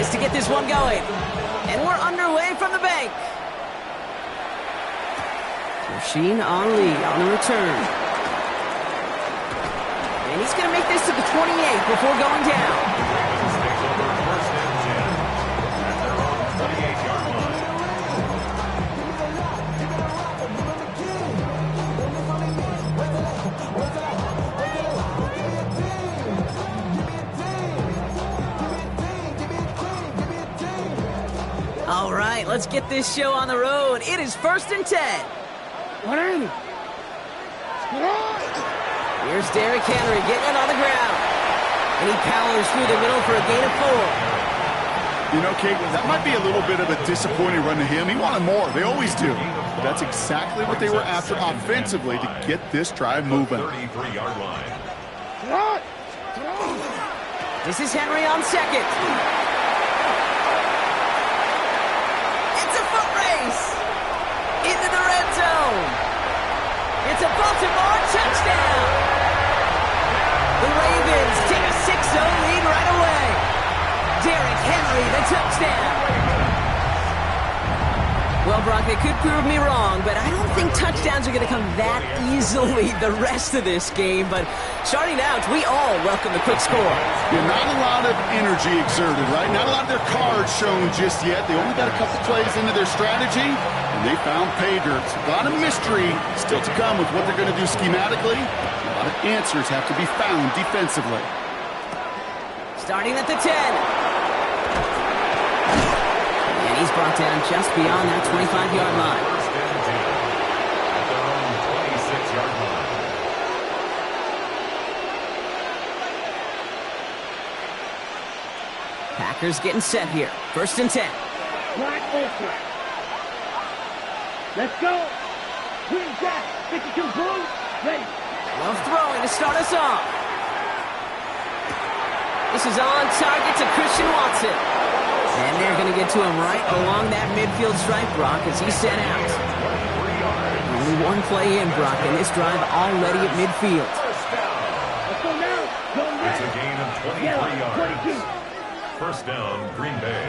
seconds to get this one going. And we're underway from the bank. Machine Ali on the return. And he's going to make this to the 28 before going down. All right, let's get this show on the road. It is 1st and 10. Here's Derrick Henry getting it on the ground. And he powers through the middle for a gain of 4. You know, Kate, that might be a little bit of a disappointing run to him. He wanted more. They always do. But that's exactly what they were after offensively to get this drive moving. 33-yard line. This is Henry on second. Into the red zone. It's a Baltimore touchdown. The Ravens take a 6-0 lead right away. Derrick Henry, the touchdown. Well, Brock, they could prove me wrong, but I don't think touchdowns are going to come that easily the rest of this game. But starting out, we all welcome the quick score. Yeah, not a lot of energy exerted, right? Not a lot of their cards shown just yet. They only got a couple plays into their strategy, and they found pay dirt. A lot of mystery still to come with what they're going to do schematically. A lot of answers have to be found defensively. Starting at the 10. And he's brought down just beyond that 25-yard line. First and 10 at their own 26-yard line. Packers getting set here. 1st and 10. Wide open. Let's go. Green Jack. 52 Blue. Ready. Love throwing to start us off. This is on target to Christian Watson. And they're going to get to him right along that midfield stripe, Brock, as he's sent out. Only one play in, Brock, and this drive already at midfield. Let's go now. Go now. It's a gain of 23 yards. First down, Green Bay.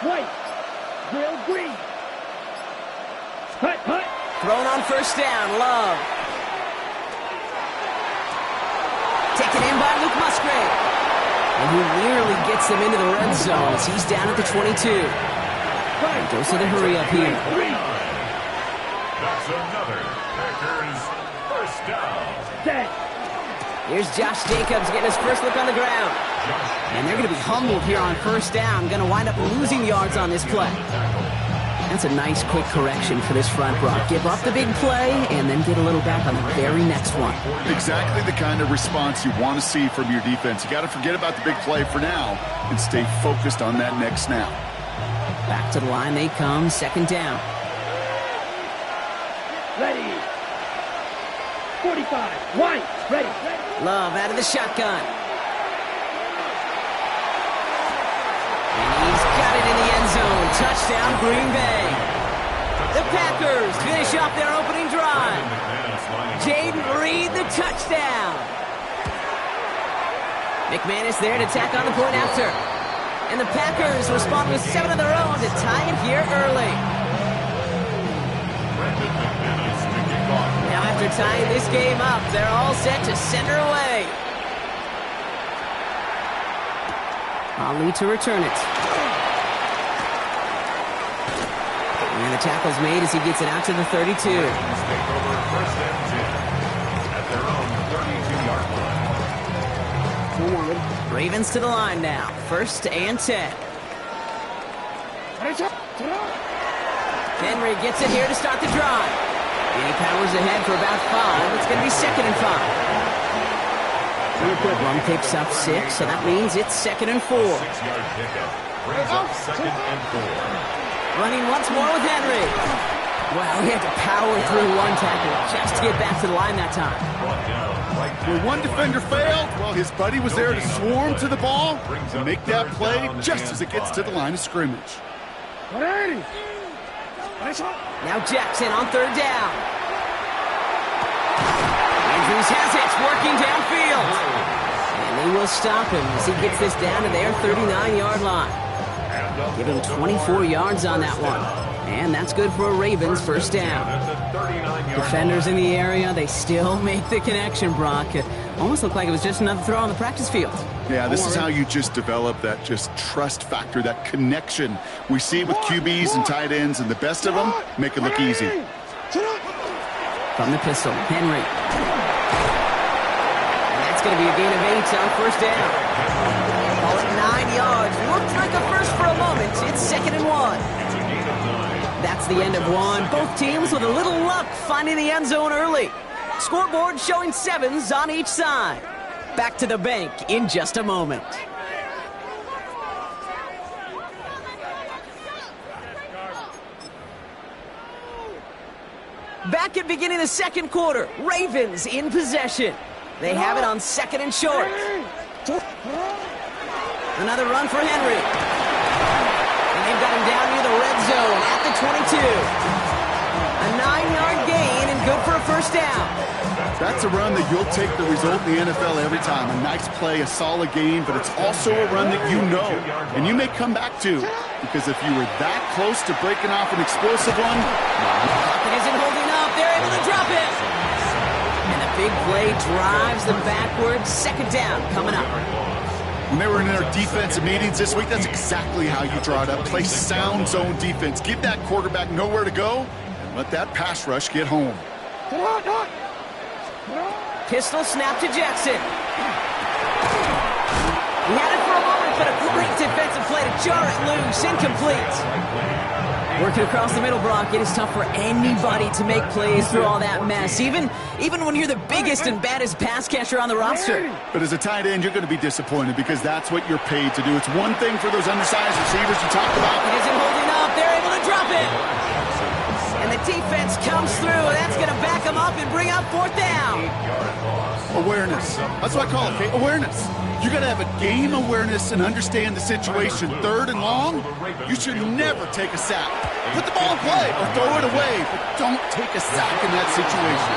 White. Real green. Hut. Thrown on first down, Love. Taken in by Luke Musgrave. And he nearly gets them into the red zone as he's down at the 22. And goes to the hurry up here. That's another Packers first down. Dead. Here's Josh Jacobs getting his first look on the ground. And they're going to be humbled here on first down. Going to wind up losing yards on this play. That's a nice quick correction for this front, Brock. Give up the big play and then get a little back on the very next one. Exactly the kind of response you want to see from your defense. You got to forget about the big play for now and stay focused on that next snap. Back to the line they come, 2nd down. Ready. 45. White. Ready. Love out of the shotgun. And he's got it in the end zone. Touchdown, Green Bay. The Packers finish off their opening drive. Jaden Reed, the touchdown. McManus there to tack on the point after. And the Packers respond with 7 of their own to tie it here early. Now after tying this game up, they're all set to send her away. Ali to return it. And the tackle's made as he gets it out to the 32. Take over 1st and 10 at their own 32-yard line. Ravens to the line now. 1st and 10. Henry gets it here to start the drive. And he powers ahead for about 5. It's going to be 2nd and 5. One picks up 6, so that means it's 2nd and 4. 6-yard pickup brings up 2nd and 4. Running once more with Henry. Well, he had to power through one tackle just to get back to the line that time. Where one defender failed, well, his buddy was there to swarm to the ball and make that play just as it gets to the line of scrimmage. Now Jackson on 3rd down. Andrews has it, working downfield. They will stop him as he gets this down to their 39-yard line. Give him 24 yards on that one. And that's good for a Ravens first down. Defenders in the area, they still make the connection, Brock. It almost looked like it was just another throw on the practice field. Yeah, this is how you just develop that just trust factor, that connection. We see it with QBs and tight ends, and the best of them make it look easy. From the pistol, Henry. And that's going to be a gain of 8 on first down. Call it 9 yards. Looked like a first for a moment. It's 2nd and 1. That's the end of one. Both teams with a little luck finding the end zone early. Scoreboard showing 7s on each side. Back to the bank in just a moment. Back at beginning of the second quarter. Ravens in possession. They have it on 2nd and short. Another run for Henry. And they've got him down near the red zone at the 22. A 9-yard gain and good for a first down. That's a run that you'll take the result in the NFL every time. A nice play, a solid gain, but it's also a run that you know and you may come back to. Because if you were that close to breaking off an explosive one, Pocket isn't holding up. They're able to drop it. And the big play drives them backwards. 2nd down coming up. when they were in their defensive meetings this week, that's exactly how you draw it up. Play sound zone defense. Give that quarterback nowhere to go and let that pass rush get home. Pistol snap to Jackson. He had it for a moment, but a great defensive play to jar it loose. Incomplete. Working across the middle, Brock, it is tough for anybody to make plays through all that mess, even when you're the biggest and baddest pass catcher on the roster. But as a tight end, you're going to be disappointed because that's what you're paid to do. It's one thing for those undersized receivers you talked about. It isn't holding up. They're able to drop it. And the defense comes through. That's going to back them up and bring up 4th down. Awareness. That's what I call it, okay? Awareness. You got to have a game awareness and understand the situation. 3rd and long, you should never take a sack. Put the ball in play or throw it away, but don't take a sack in that situation.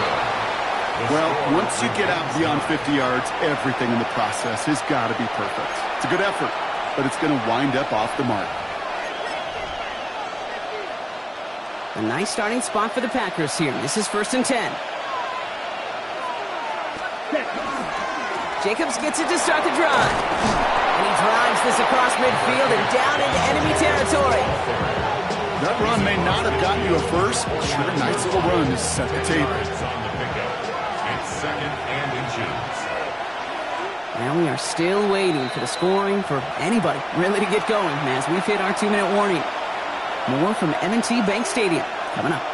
Well, once you get out beyond 50 yards, everything in the process has got to be perfect. It's a good effort, but it's going to wind up off the mark. A nice starting spot for the Packers here. This is 1st and 10. Jacobs gets it to start the drive. And he drives this across midfield and down into enemy territory. That run may not have gotten you a first, but sure, a nice little run to set the table. It's 2nd and inches. Now we are still waiting for the scoring for anybody really to get going as we've hit our 2-minute warning. More from M&T Bank Stadium coming up.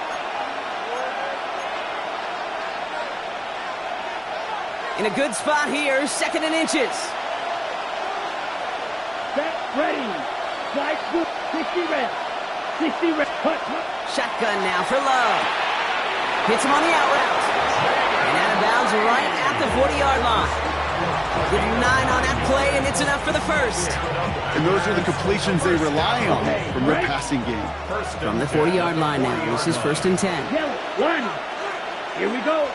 In a good spot here, 2nd and inches. Set, ready. Slide, 60 red. 60 red. Cut. Shotgun now for Love. Hits him on the out route. And out of bounds right at the 40-yard line. Give him 9 on that play, and it's enough for the first. And those are the completions they rely on from their passing game. From the 40-yard line now, this is 1st and 10. Yellow, line. Here we go.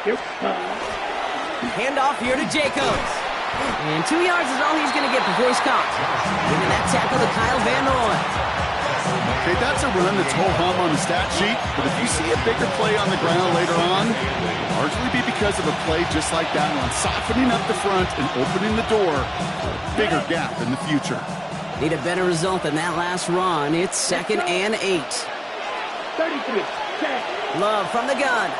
Handoff here to Jacobs. And 2 yards is all he's going to get before he's caught. Giving that tackle to Kyle Van Noy. Okay, that's a run that's ho-hum on the stat sheet, but if you see a bigger play on the ground later on, it'll largely be because of a play just like that one, softening up the front and opening the door for a bigger gap in the future. Need a better result than that last run. It's 2nd and 8. 33. Check. Love from the gun.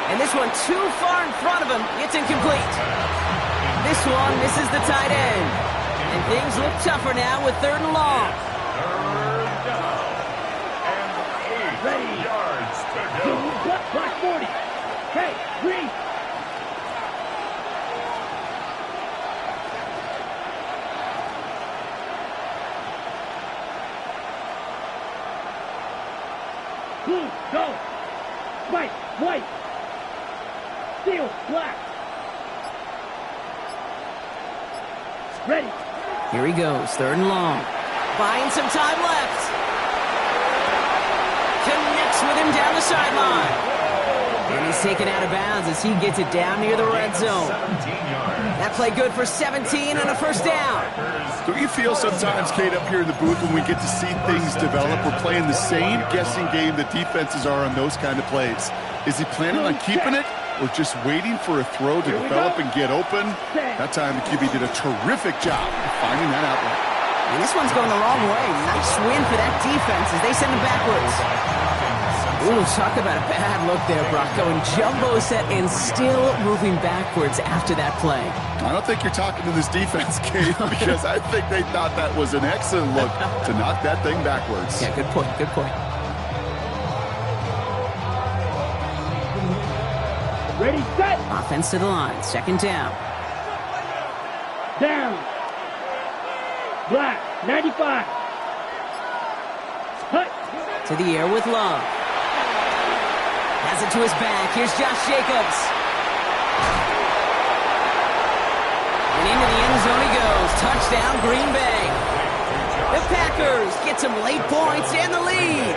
And this one too far in front of him. It's incomplete. This one misses the tight end. And things look tougher now with 3rd and long. 3rd down. And 8 yards to go. Block 40. Hey, green. Blue, go. White. Steel, black. Ready. Here he goes, 3rd and long. Buying some time left. Connects with him down the sideline. And he's taken out of bounds as he gets it down near the red zone. That play good for 17 and a first down. Don't you feel sometimes, Kate, up here in the booth when we get to see things develop, we're playing the same guessing game that defenses are on those kind of plays? Is he planning on keeping it or just waiting for a throw to develop and get open? That time the QB did a terrific job of finding that outlet. And this one's going the wrong way. Nice win for that defense as they send him backwards. Ooh, talk about a bad look there, Brock. Going jumbo set and still moving backwards after that play. I don't think you're talking to this defense, Kate, because I think they thought that was an excellent look to knock that thing backwards. Yeah, good point, good point. Ready, set. Offense to the line, second down. Down. Black, 95. Hut. To the air with Love. Has it to his back. Here's Josh Jacobs. And into the end zone he goes. Touchdown, Green Bay. The Packers get some late points and the lead.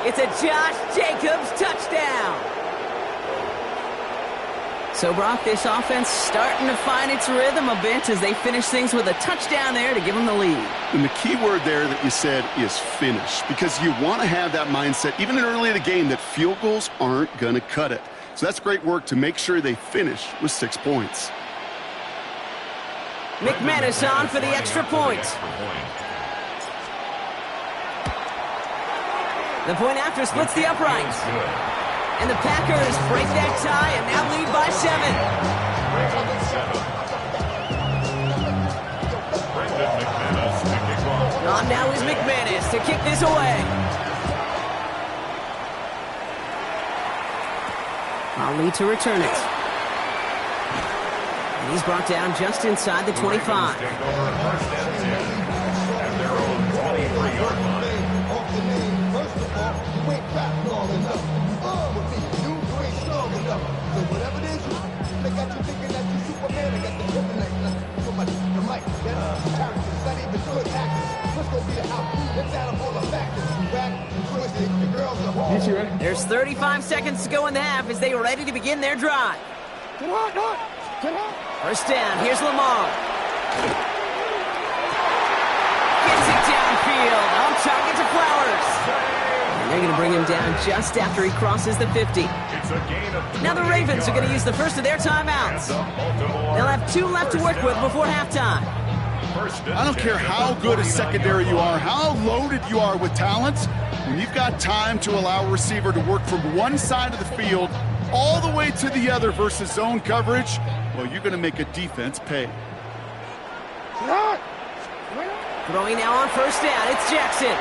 It's a Josh Jacobs touchdown. So, Brock, this offense starting to find its rhythm a bit as they finish things with a touchdown there to give them the lead. And the key word there that you said is finish, because you want to have that mindset, even early in the game, that field goals aren't going to cut it. So that's great work to make sure they finish with 6 points. McManus on for the extra point. The point after splits the uprights. And the Packers break that tie and now lead by 7. On now is McManus to kick this away. I'll lead to return it. And he's brought down just inside the 25. There's 35 seconds to go in the half as they are ready to begin their drive. First down, here's Lamar. Gets it downfield, on target to Flowers. And they're going to bring him down just after he crosses the 50. Now the Ravens are going to use the first of their timeouts. They'll have 2 left to work with before halftime. I don't care how good a secondary you are, how loaded you are with talent, when you've got time to allow a receiver to work from one side of the field all the way to the other versus zone coverage, well, you're going to make a defense pay. Throwing now on first down, it's Jackson.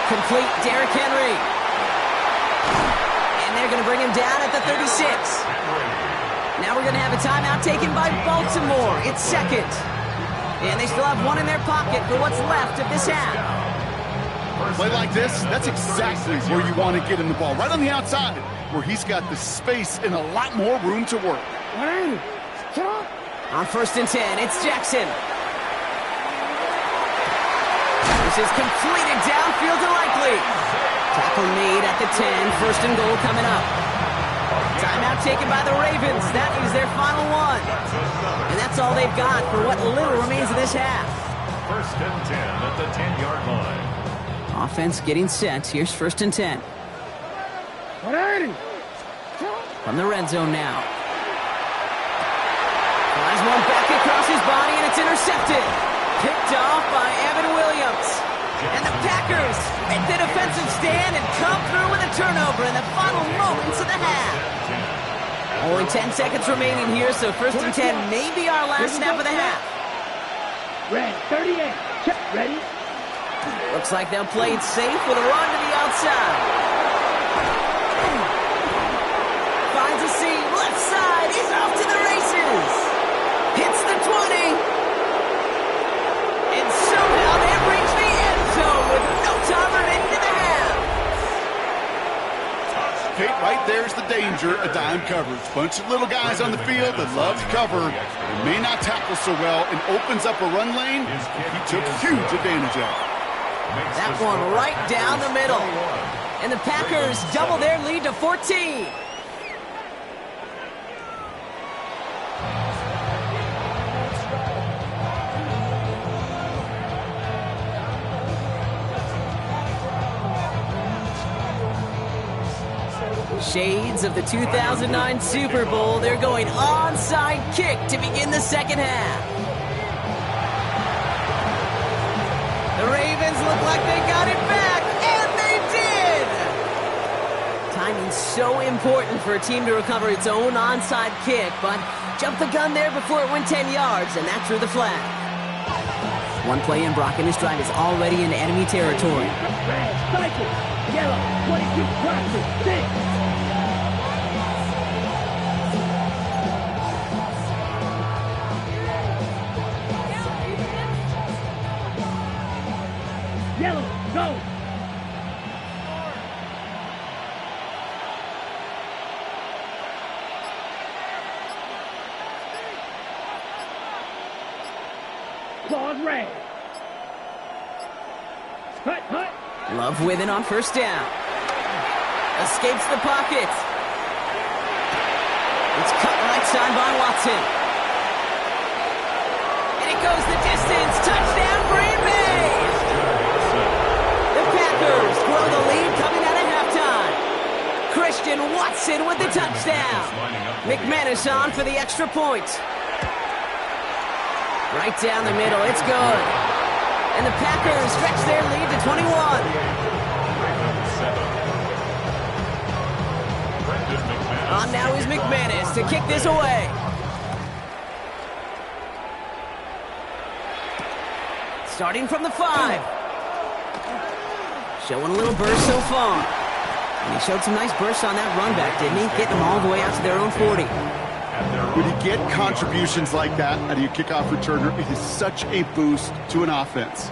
Complete, Derrick Henry. And they're going to bring him down at the 36. Now we're going to have a timeout taken by Baltimore. It's second. And they still have 1 in their pocket for what's left of this half. Play like this, that's exactly where you want to get in the ball. Right on the outside, where he's got the space and a lot more room to work. On first and 10, it's Jackson. This is completed downfield to Likely. Tackle made at the 10, first and goal coming up. Timeout taken by the Ravens. That is their final one. And that's all they've got for what little remains of this half. First and 10 at the 10-yard line. Offense getting set. Here's first and 10. From the red zone now. Flies one back across his body, and it's intercepted. Picked off by Evan Williams. And the Packers make the defensive stand and come through with a turnover in the final moments of the half. Only 10 seconds remaining here, so first and 10 may be our last snap of the half. Red, 38. Check, ready. Looks like they'll play it safe with a run to the outside. Finds a seam, left side, he's off to the races. Hits the 20. And somehow they reach the end zone with no time remaining in the half. Kate, right there's the danger of dime coverage. Bunch of little guys on the field that love to cover and may not tackle so well and opens up a run lane. He took huge advantage of. That one right down the middle. And the Packers double their lead to 14. Shades of the 2009 Super Bowl. They're going onside kick to begin the second half. The Ravens look like they got it back, and they did! Timing's so important for a team to recover its own onside kick, but jumped the gun there before it went 10 yards, and that drew the flag. One play in, Brock and his drive is already in enemy territory. Red, cycle, yellow, 22, practice, 6. Yellow, go! Claws red. Hut. Love with it on first down. Escapes the pocket. It's cut right side by Watson. And it goes the distance. Touchdown, Green Bay! The Packers grow the lead coming out of halftime. Christian Watson with the touchdown. McManus on for the extra point. Right down the middle, it's good. And the Packers stretch their lead to 21. On now is McManus to kick this away. Starting from the 5. Showing a little burst so far. And he showed some nice bursts on that run back, didn't he? Getting them all the way out to their own 40. When you get contributions like that out of your kickoff returner, it is such a boost to an offense.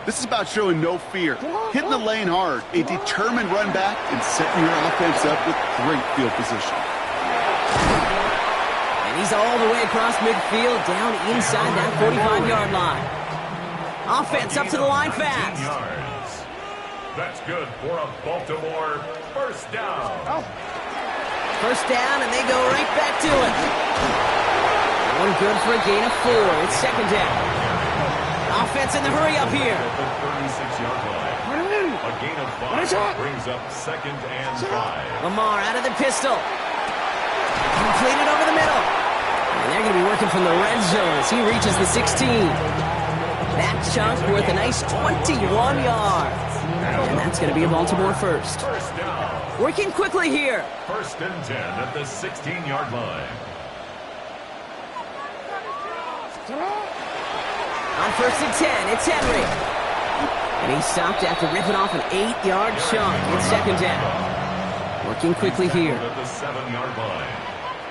This is about showing no fear, hitting the lane hard, a determined run back, and setting your offense up with great field position. And he's all the way across midfield, down inside that 45-yard line. Offense up to the line fast. That's good for a Baltimore first down. First down, and they go right back to it. One good for a gain of 4. It's second down. Offense in the hurry up here. The 36-yard line. A gain of 5 brings up second and 5. Lamar out of the pistol. Completed over the middle. And they're going to be working from the red zone as he reaches the 16. That chunk worth a nice 21 yards. And that's going to be a Baltimore first. First down. Working quickly here. First and 10 at the 16-yard line. On first and 10, it's Henry. And he stopped after ripping off an 8-yard chunk. It's second down. Working quickly here. At the 7-yard line.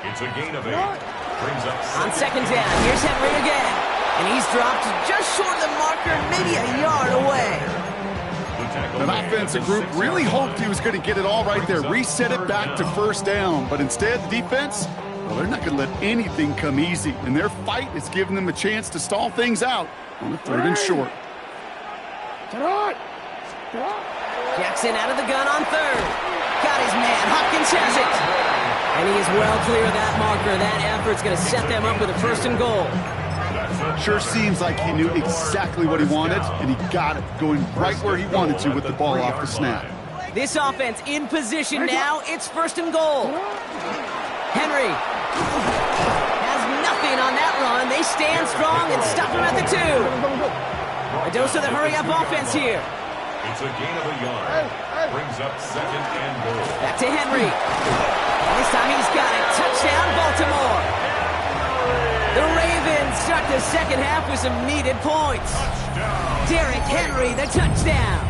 It's a gain of 8. Brings up On second down, here's Henry again. And he's dropped just short of the marker, maybe a yard away. That offensive group really hoped he was going to get it all right there, reset it back to first down. But instead, the defense, well, they're not going to let anything come easy. And their fight is giving them a chance to stall things out on the 3rd and short. Jackson out of the gun on 3rd. Got his man. Hopkins has it. And he is well clear of that marker. That effort's going to set them up with a 1st and goal. Sure seems like he knew exactly what he wanted, and he got it, going right where he wanted to with the ball off the snap. This offense in position now. It's 1st and goal. Henry has nothing on that run. They stand strong and stop him at the 2. A dose of the hurry-up offense here. It's a gain of a yard. Brings up second and goal. Back to Henry. This time he's got it. Touchdown, Baltimore. The Ravens start the second half with some needed points. Derrick Henry, the touchdown.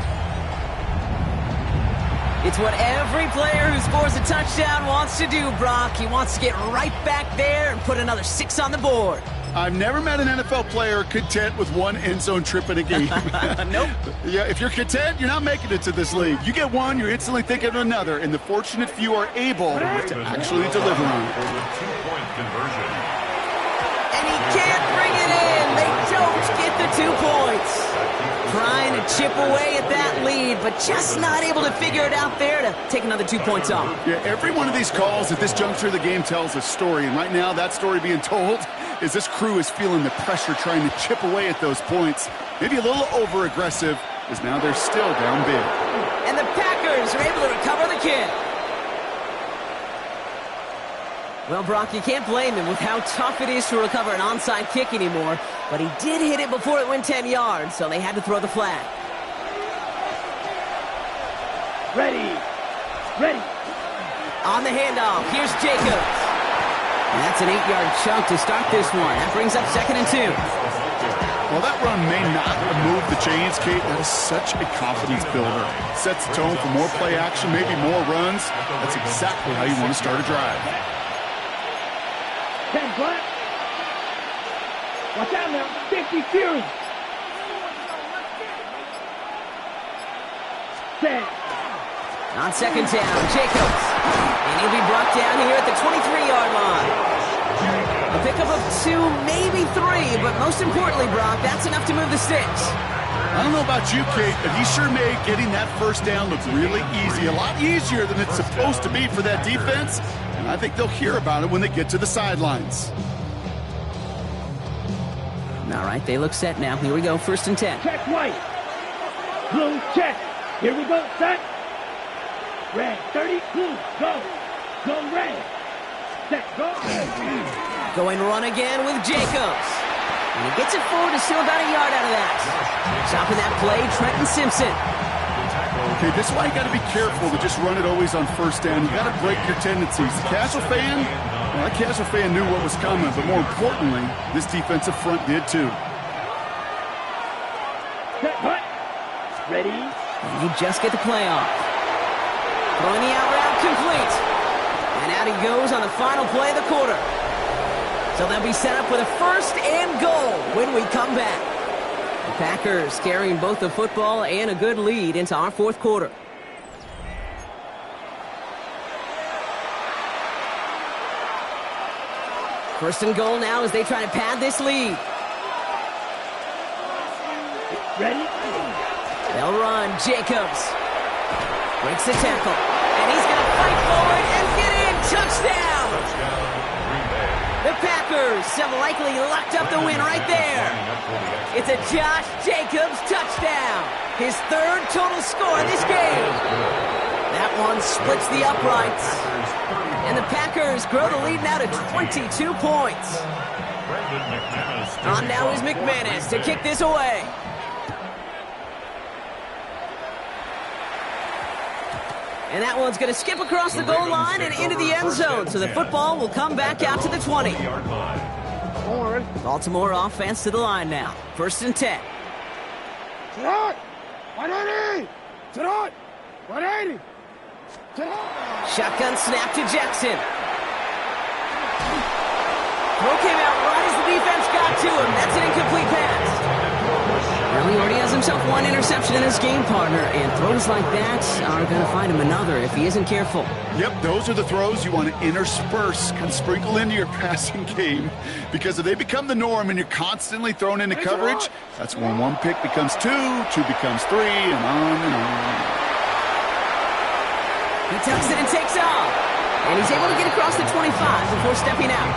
It's what every player who scores a touchdown wants to do, Brock. He wants to get right back there and put another 6 on the board. I've never met an NFL player content with one end zone trip in a game. Nope. Yeah, if you're content, you're not making it to this league. You get one, you're instantly thinking of another, and the fortunate few are able to actually deliver on it. For the 2-point conversion. And he can't bring it in. They don't get the 2 points. Trying to chip away at that lead, but just not able to figure it out there to take another 2 points off. Yeah, every one of these calls at this juncture of the game tells a story, and right now that story being told is this crew is feeling the pressure trying to chip away at those points. Maybe a little over-aggressive, as now they're still down big. And the Packers are able to recover the kick. Well, Brock, you can't blame him with how tough it is to recover an onside kick anymore, but he did hit it before it went 10 yards, so they had to throw the flag. Ready. Ready. On the handoff, here's Jacobs. And that's an 8-yard chunk to start this one. That brings up 2nd and 2. Well, that run may not have moved the chains, Kate. That is such a confidence builder. Sets the tone for more play action, maybe more runs. That's exactly how you want to start a drive. 10 flat. Watch out now. 50 Fury. 10. On 2nd down, Jacobs. And he'll be brought down here at the 23-yard line. A pickup of 2, maybe 3, but most importantly, Brock, that's enough to move the sticks. I don't know about you, Kate, but he sure made getting that first down look really easy. A lot easier than it's supposed to be for that defense. And I think they'll hear about it when they get to the sidelines. All right, they look set now. Here we go, 1st and 10. Check white. Blue check. Here we go, set. Red, 30, blue, go. Go red. Set, go. Going run again with Jacobs. And he gets it forward to steal about a yard out of that. Stopping that play, Trenton Simpson. Okay, this is why you got to be careful to just run it always on 1st down. You got to break your tendencies. The casual fan, well, that casual fan knew what was coming, but more importantly, this defensive front did too. Set, hut. Ready. And you just get the play off. Throwing the out route complete. And out he goes on the final play of the quarter. So they'll be set up with a 1st and goal when we come back. The Packers carrying both the football and a good lead into our 4th quarter. First and goal now as they try to pad this lead. Ready. They'll run. Jacobs breaks the tackle. And he's going to fight forward and get in. Touchdown! The Packers have likely locked up the win right there. It's a Josh Jacobs touchdown. His 3rd total score in this game. That one splits the uprights. And the Packers grow the lead now to 22 points. On now is McManus to kick this away. And that one's going to skip across the goal line and into the end zone. So the football will come back out to the 20. Baltimore offense to the line now. 1st and 10. 180. 180. Shotgun snap to Jackson. Throw came out right as the defense got to him. That's an incomplete pass. Well, he already has himself 1 interception in his game, partner, and throws like that are going to find him another if he isn't careful. Yep, those are the throws you want to intersperse, kind of sprinkle into your passing game, because if they become the norm and you're constantly thrown into coverage, that's when 1 pick becomes 2, 2 becomes 3, and on and on. He tucks it and takes off, and he's able to get across the 25 before stepping out.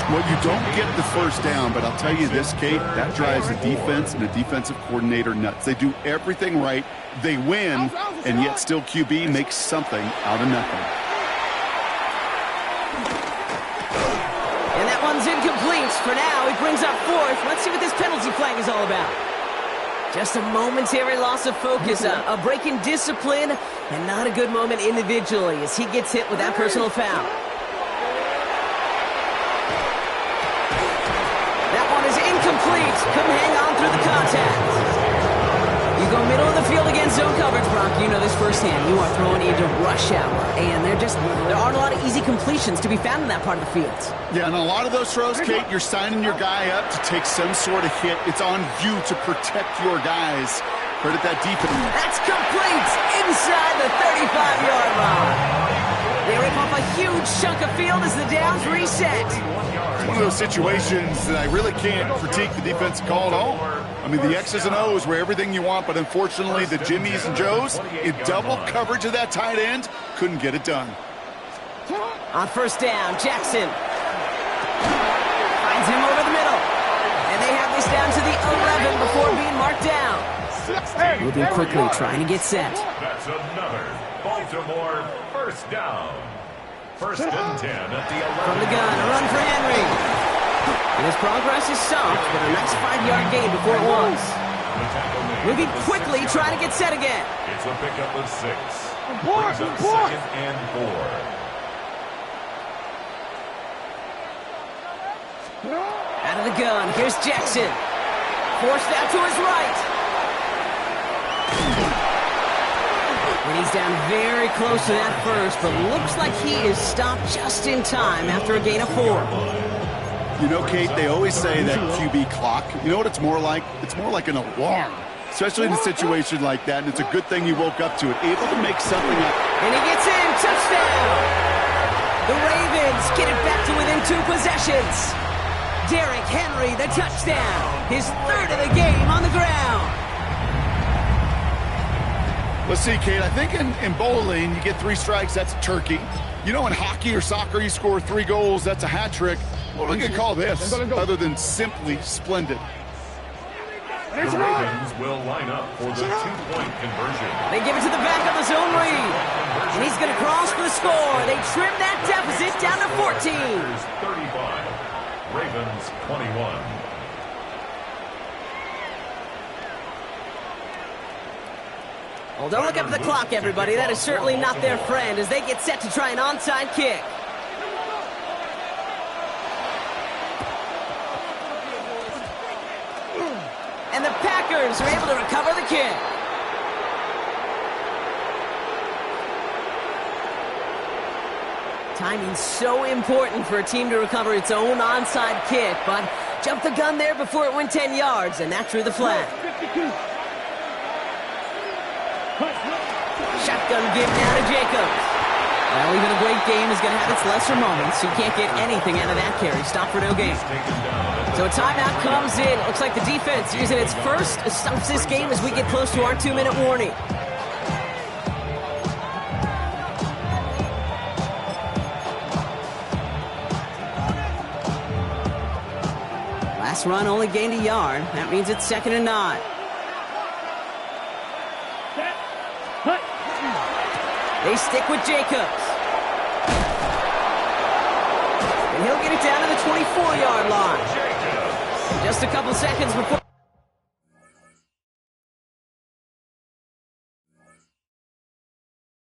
Well, you don't get the 1st down, but I'll tell you this, Kate, that drives the defense and the defensive coordinator nuts. They do everything right, they win, and yet still QB makes something out of nothing. And that one's incomplete. For now, he brings up 4th. Let's see what this penalty flag is all about. Just a momentary loss of focus, a break in discipline, and not a good moment individually as he gets hit with that personal foul. Incomplete. Couldn't hang on through the contact. You go middle of the field against zone coverage, Brock. You know this firsthand. You are throwing into rush hour, and there aren't a lot of easy completions to be found in that part of the field. Yeah, and a lot of those throws, Kate, you're signing your guy up to take some sort of hit. It's on you to protect your guys. Credit that defense. That's complete inside the 35-yard line. They rip off a huge huge chunk of field as the downs reset. It's one of those situations that I really can't critique the defensive call at all. I mean, the X's and O's were everything you want, but unfortunately the Jimmies and Joes in double coverage of that tight end couldn't get it done. On first down, Jackson finds him over the middle. And they have this down to the 11 before being marked down. Moving quickly, trying to get set. That's another Baltimore first down. First and 10 at the 11. From the gun, a run for Henry. And his progress is soft, but a nice 5-yard gain before it was. Moving quickly, trying to get set again. It's a pickup of 6. Brings up second and 4. Out of the gun, here's Jackson. Forced out to his right. And he's down very close to that first, but looks like he is stopped just in time after a gain of 4. You know, Kate, they always say that QB clock. You know what it's more like? It's more like an alarm, especially in a situation like that, and it's a good thing he woke up to it, able to make something up. And he gets in, touchdown! The Ravens get it back to within 2 possessions. Derrick Henry, the touchdown. His 3rd of the game on the ground. Let's see, Kate, I think in bowling, you get 3 strikes, that's a turkey. You know, in hockey or soccer, you score 3 goals, that's a hat trick. What are we going to call this, other than simply splendid? The Ravens will line up for the 2-point conversion. They give it to the back of the zone read. And he's going to cross for the score. They trim that deficit down to 14. 35. Ravens 21. Well, don't look up at the clock, everybody. That is certainly not their friend as they get set to try an onside kick. And the Packers are able to recover the kick. Timing's so important for a team to recover its own onside kick, but jumped the gun there before it went 10 yards, and that drew the flag. Shotgun give now to Jacobs. Well, even a great game is going to have its lesser moments. You can't get anything out of that carry. Stop for no gain. So a timeout comes in. Looks like the defense using its first stops this game as we get close to our 2-minute warning. Last run only gained a yard. That means it's 2nd and 9. They stick with Jacobs. And he'll get it down to the 24-yard line. Just a couple seconds before